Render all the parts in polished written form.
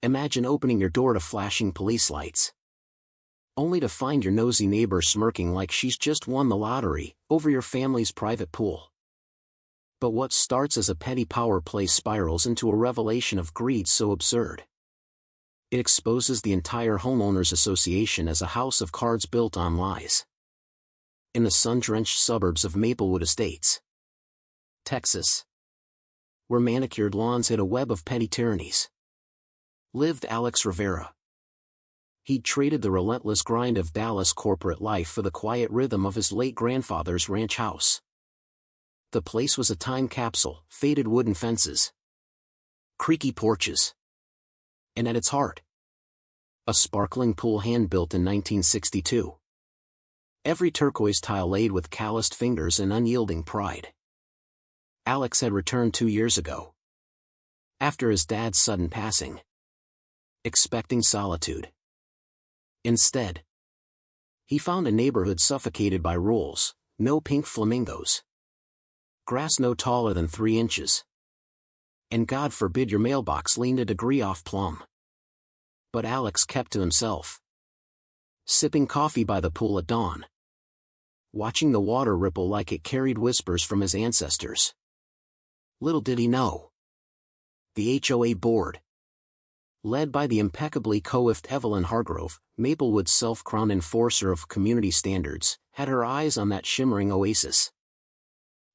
Imagine opening your door to flashing police lights, only to find your nosy neighbor smirking like she's just won the lottery over your family's private pool. But what starts as a petty power play spirals into a revelation of greed so absurd. It exposes the entire homeowners association as a house of cards built on lies. In the sun-drenched suburbs of Maplewood Estates, Texas, where manicured lawns hid a web of petty tyrannies, lived Alex Rivera. He'd traded the relentless grind of Dallas corporate life for the quiet rhythm of his late grandfather's ranch house. The place was a time capsule, faded wooden fences, creaky porches, and at its heart, a sparkling pool hand-built in 1962. Every turquoise tile laid with calloused fingers and unyielding pride. Alex had returned 2 years ago, after his dad's sudden passing, expecting solitude. Instead, he found a neighborhood suffocated by rules: no pink flamingos, grass no taller than 3 inches, and God forbid your mailbox leaned a degree off plumb. But Alex kept to himself, sipping coffee by the pool at dawn, watching the water ripple like it carried whispers from his ancestors. Little did he know, the HOA board, led by the impeccably coiffed Evelyn Hargrove, Maplewood's self-crowned enforcer of community standards, had her eyes on that shimmering oasis.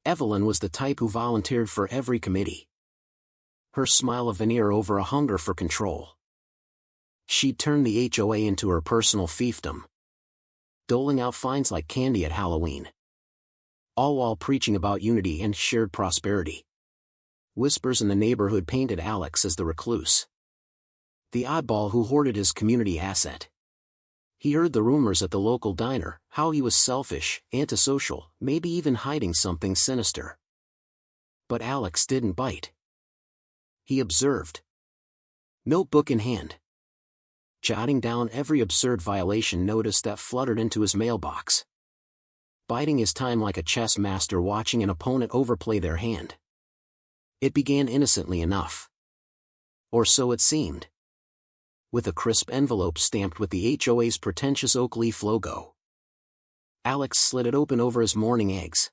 Evelyn was the type who volunteered for every committee, her smile a veneer over a hunger for control. She'd turned the HOA into her personal fiefdom, doling out fines like candy at Halloween, all while preaching about unity and shared prosperity. Whispers in the neighborhood painted Alex as the recluse, the oddball who hoarded his community asset. He heard the rumors at the local diner, how he was selfish, antisocial, maybe even hiding something sinister. But Alex didn't bite. He observed, notebook in hand, jotting down every absurd violation notice that fluttered into his mailbox, biding his time like a chess master watching an opponent overplay their hand. It began innocently enough, or so it seemed, with a crisp envelope stamped with the HOA's pretentious oak leaf logo. Alex slid it open over his morning eggs,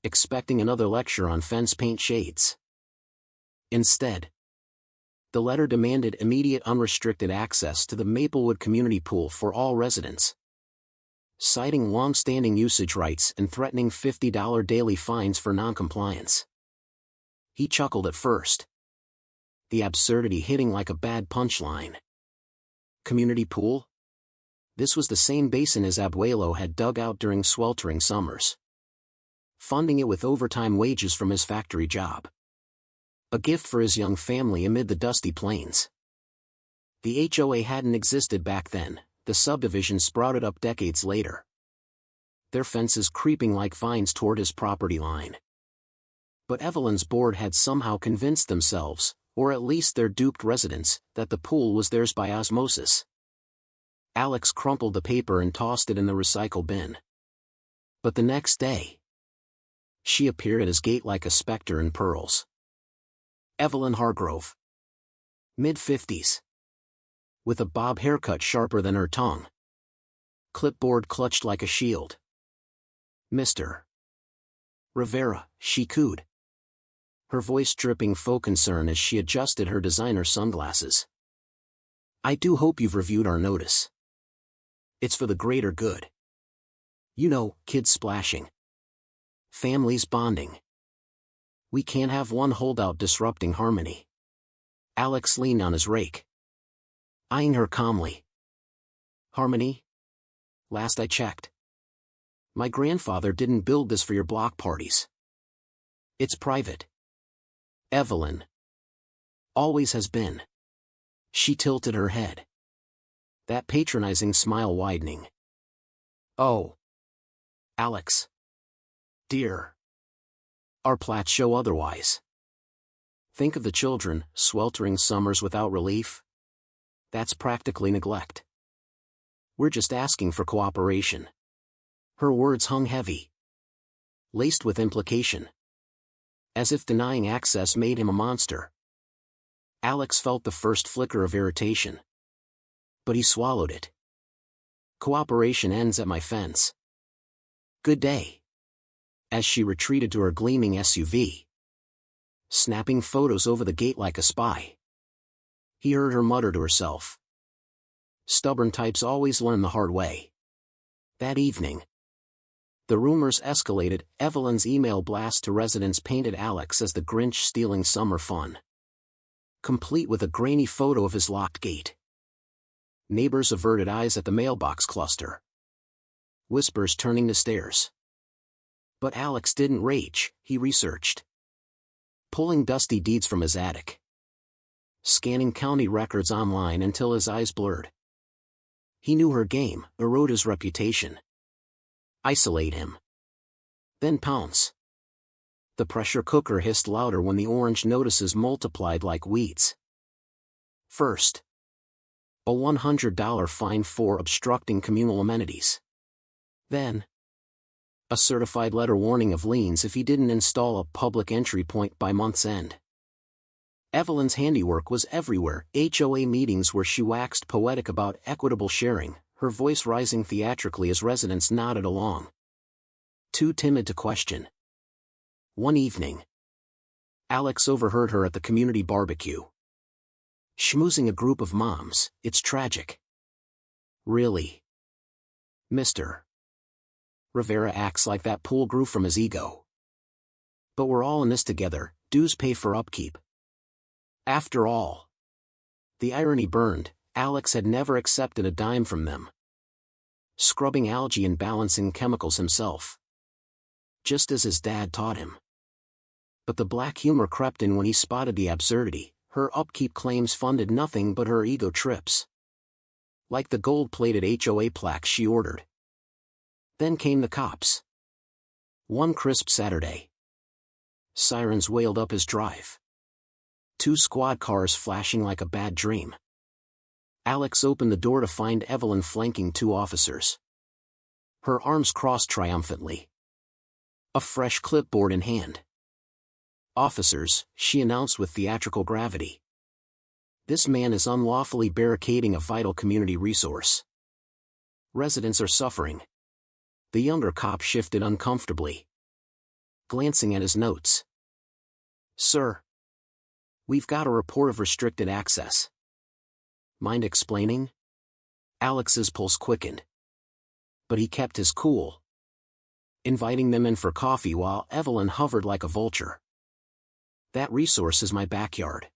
expecting another lecture on fence paint shades. Instead, the letter demanded immediate unrestricted access to the Maplewood community pool for all residents, citing long-standing usage rights and threatening $50 daily fines for noncompliance. He chuckled at first, the absurdity hitting like a bad punchline. Community pool? This was the same basin his abuelo had dug out during sweltering summers, funding it with overtime wages from his factory job. A gift for his young family amid the dusty plains. The HOA hadn't existed back then, the subdivision sprouted up decades later, their fences creeping like vines toward his property line. But Evelyn's board had somehow convinced themselves, or at least their duped residents, that the pool was theirs by osmosis. Alex crumpled the paper and tossed it in the recycle bin. But the next day, she appeared at his gate like a specter in pearls. Evelyn Hargrove, mid-50s, with a bob haircut sharper than her tongue, clipboard clutched like a shield. Mr. Rivera, she cooed, her voice dripping faux concern as she adjusted her designer sunglasses. I do hope you've reviewed our notice. It's for the greater good. You know, kids splashing, families bonding. We can't have one holdout disrupting harmony. Alex leaned on his rake, eyeing her calmly. Harmony? Last I checked, my grandfather didn't build this for your block parties. It's private. Evelyn. Always has been. She tilted her head, that patronizing smile widening. Oh. Alex. Dear. Our plats show otherwise. Think of the children, sweltering summers without relief. That's practically neglect. We're just asking for cooperation. Her words hung heavy, laced with implication, as if denying access made him a monster. Alex felt the first flicker of irritation. But he swallowed it. Cooperation ends at my fence. Good day. As she retreated to her gleaming SUV, snapping photos over the gate like a spy, he heard her mutter to herself. Stubborn types always learn the hard way. That evening, the rumors escalated. Evelyn's email blast to residents painted Alex as the Grinch stealing summer fun, complete with a grainy photo of his locked gate. Neighbors averted eyes at the mailbox cluster, whispers turning to stares. But Alex didn't rage, he researched. Pulling dusty deeds from his attic, scanning county records online until his eyes blurred. He knew her game, erode his reputation, isolate him, then pounce. The pressure cooker hissed louder when the orange notices multiplied like weeds. First, a $100 fine for obstructing communal amenities. Then, a certified letter warning of liens if he didn't install a public entry point by month's end. Evelyn's handiwork was everywhere. HOA meetings where she waxed poetic about equitable sharing, her voice rising theatrically as residents nodded along, too timid to question. One evening, Alex overheard her at the community barbecue, schmoozing a group of moms. It's tragic. Really? Mr. Rivera acts like that pool grew from his ego. But we're all in this together, dues pay for upkeep. After all. The irony burned, Alex had never accepted a dime from them. Scrubbing algae and balancing chemicals himself, just as his dad taught him. But the black humor crept in when he spotted the absurdity. Her upkeep claims funded nothing but her ego trips, like the gold-plated HOA plaques she ordered. Then came the cops. One crisp Saturday, sirens wailed up his drive. 2 squad cars flashing like a bad dream. Alex opened the door to find Evelyn flanking 2 officers, her arms crossed triumphantly, a fresh clipboard in hand. Officers, she announced with theatrical gravity. This man is unlawfully barricading a vital community resource. Residents are suffering. The younger cop shifted uncomfortably, glancing at his notes. Sir, we've got a report of restricted access. Mind explaining? Alex's pulse quickened. But he kept his cool, inviting them in for coffee while Evelyn hovered like a vulture. That resource is my backyard.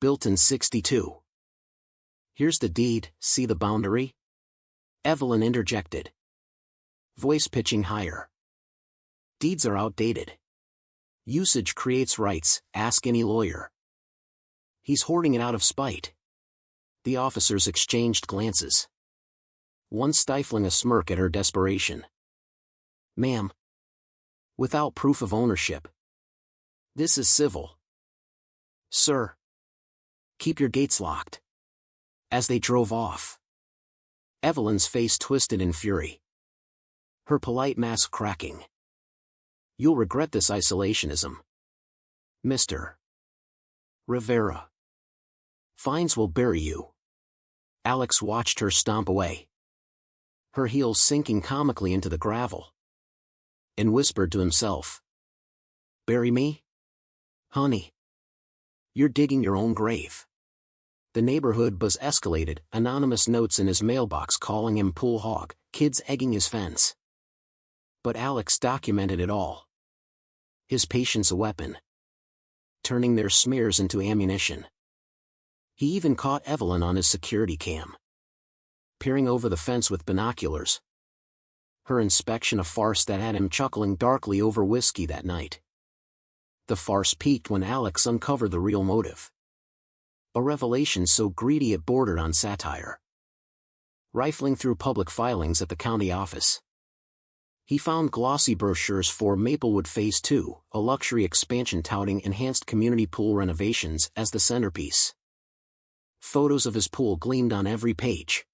Built in '62. Here's the deed, see the boundary? Evelyn interjected, voice pitching higher. Deeds are outdated. Usage creates rights, ask any lawyer. He's hoarding it out of spite. The officers exchanged glances, one stifling a smirk at her desperation. Ma'am, without proof of ownership. This is civil. Sir, keep your gates locked. As they drove off, Evelyn's face twisted in fury, her polite mask cracking. You'll regret this isolationism, Mr. Rivera. Fines will bury you. Alex watched her stomp away, her heels sinking comically into the gravel, and whispered to himself, bury me? Honey, you're digging your own grave. The neighborhood buzz escalated, anonymous notes in his mailbox calling him pool hog, kids egging his fence. But Alex documented it all. His patience a weapon, turning their smears into ammunition. He even caught Evelyn on his security cam, peering over the fence with binoculars. Her inspection a farce that had him chuckling darkly over whiskey that night. The farce peaked when Alex uncovered the real motive. A revelation so greedy it bordered on satire. Rifling through public filings at the county office, he found glossy brochures for Maplewood Phase 2, a luxury expansion touting enhanced community pool renovations as the centerpiece. Photos of his pool gleamed on every page.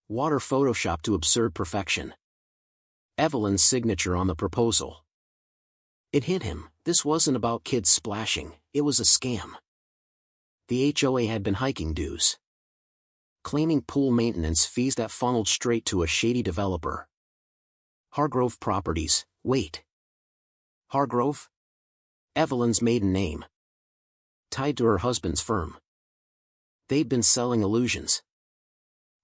Water photoshopped to absurd perfection. Evelyn's signature on the proposal. It hit him, this wasn't about kids splashing, it was a scam. The HOA had been hiking dues, claiming pool maintenance fees that funneled straight to a shady developer. Hargrove Properties. Wait. Hargrove? Evelyn's maiden name. Tied to her husband's firm. They'd been selling illusions,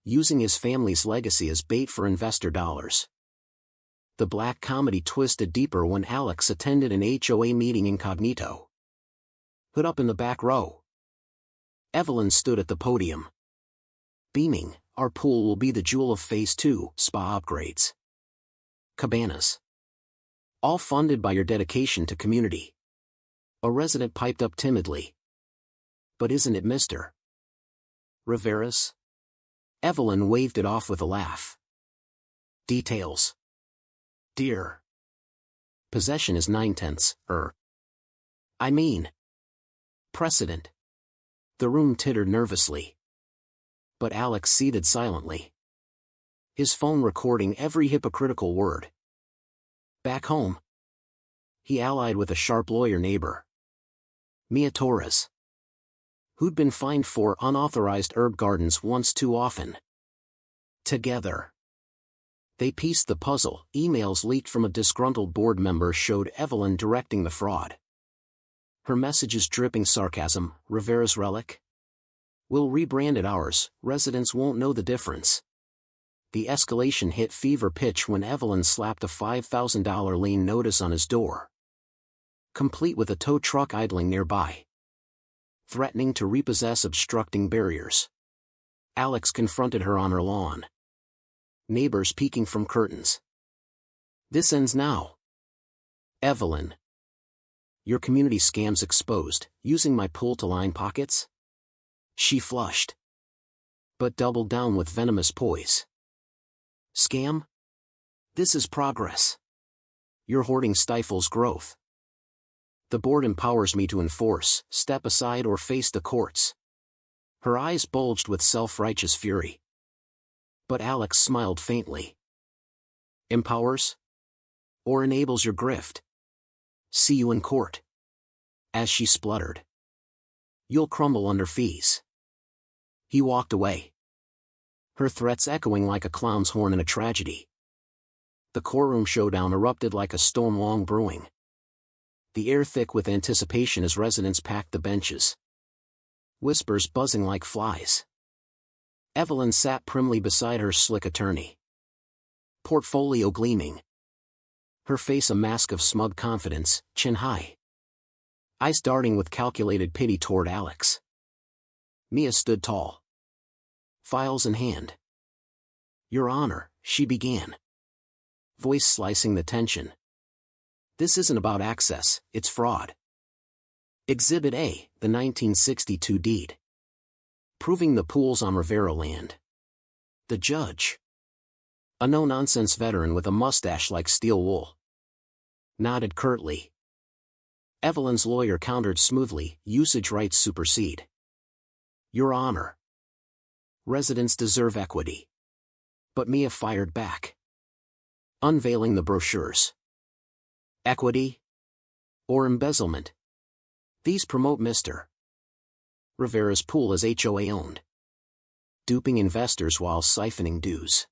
using his family's legacy as bait for investor dollars. The black comedy twisted deeper when Alex attended an HOA meeting incognito. Hood up in the back row. Evelyn stood at the podium, beaming. Our pool will be the jewel of Phase 2, spa upgrades. Cabanas. All funded by your dedication to community. A resident piped up timidly. But isn't it Mr. Rivera's? Evelyn waved it off with a laugh. Details. Dear. Possession is 9/10, I mean. Precedent. The room tittered nervously. But Alex seethed silently, his phone recording every hypocritical word. Back home, he allied with a sharp lawyer neighbor, Mia Torres, who'd been fined for unauthorized herb gardens once too often. Together, they pieced the puzzle. Emails leaked from a disgruntled board member showed Evelyn directing the fraud. Her messages dripping sarcasm. Rivera's relic? We'll rebrand it ours, residents won't know the difference. The escalation hit fever pitch when Evelyn slapped a $5,000 lien notice on his door, complete with a tow truck idling nearby, threatening to repossess obstructing barriers. Alex confronted her on her lawn, neighbors peeking from curtains. This ends now. Evelyn. Your community scams exposed, using my pool to line pockets? She flushed, but doubled down with venomous poise. Scam? This is progress. Your hoarding stifles growth. The board empowers me to enforce, step aside or face the courts. Her eyes bulged with self-righteous fury. But Alex smiled faintly. Empowers? Or enables your grift? See you in court. As she spluttered. You'll crumble under fees. He walked away, her threats echoing like a clown's horn in a tragedy. The courtroom showdown erupted like a storm long brewing, the air thick with anticipation as residents packed the benches, whispers buzzing like flies. Evelyn sat primly beside her slick attorney, portfolio gleaming, her face a mask of smug confidence, chin high, eyes darting with calculated pity toward Alex. Mia stood tall, files in hand. Your Honor, she began, voice slicing the tension. This isn't about access, it's fraud. Exhibit A, the 1962 deed, proving the pool's on Rivera land. The judge, a no-nonsense veteran with a mustache like steel wool, nodded curtly. Evelyn's lawyer countered smoothly, usage rights supersede. Your Honor, residents deserve equity. But Mia fired back, unveiling the brochures. Equity? Or embezzlement? These promote Mr. Rivera's pool as HOA owned, duping investors while siphoning dues.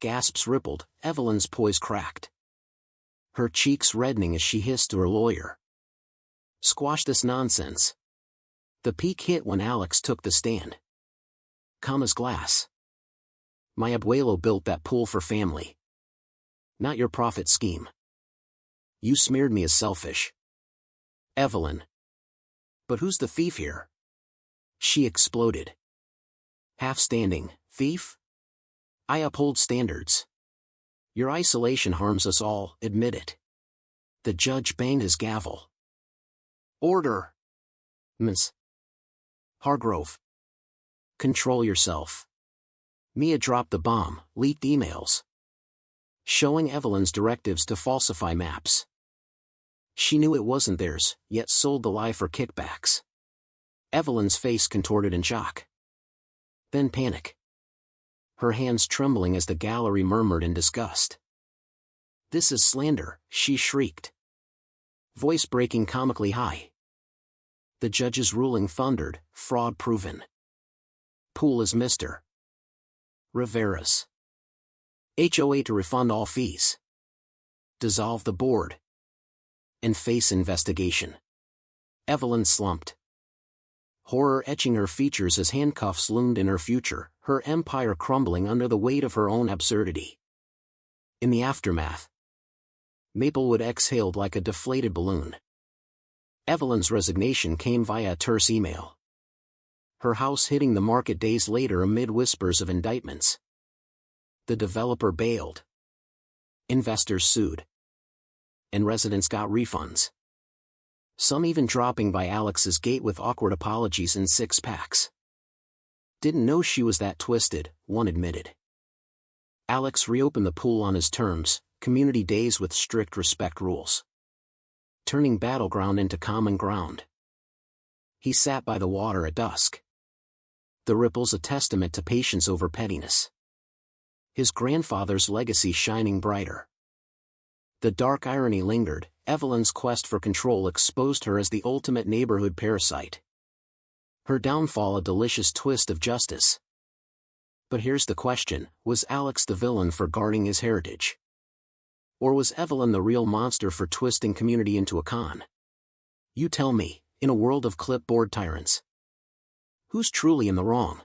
Gasps rippled, Evelyn's poise cracked, her cheeks reddening as she hissed to her lawyer. Squash this nonsense. The peak hit when Alex took the stand. Calm as glass. My abuelo built that pool for family, not your profit scheme. You smeared me as selfish. Evelyn. But who's the thief here? She exploded. Half standing, thief? I uphold standards. Your isolation harms us all, admit it. The judge banged his gavel. Order. Ms. Hargrove. Control yourself. Mia dropped the bomb, leaked emails, showing Evelyn's directives to falsify maps. She knew it wasn't theirs, yet sold the lie for kickbacks. Evelyn's face contorted in shock, then panic, her hands trembling as the gallery murmured in disgust. This is slander, she shrieked, voice breaking comically high. The judge's ruling thundered, fraud proven. Pool is Mr. Rivera's. HOA to refund all fees. Dissolve the board. And face investigation. Evelyn slumped. Horror etching her features as handcuffs loomed in her future, her empire crumbling under the weight of her own absurdity. In the aftermath, Maplewood exhaled like a deflated balloon. Evelyn's resignation came via a terse email. Her house hitting the market days later amid whispers of indictments. The developer bailed. Investors sued. And residents got refunds. Some even dropping by Alex's gate with awkward apologies and six-packs. Didn't know she was that twisted, one admitted. Alex reopened the pool on his terms, community days with strict respect rules. Turning battleground into common ground. He sat by the water at dusk. The ripples a testament to patience over pettiness. His grandfather's legacy shining brighter. The dark irony lingered, Evelyn's quest for control exposed her as the ultimate neighborhood parasite. Her downfall a delicious twist of justice. But here's the question, was Alex the villain for guarding his heritage? Or was Evelyn the real monster for twisting community into a con? You tell me, in a world of clipboard tyrants. Who's truly in the wrong?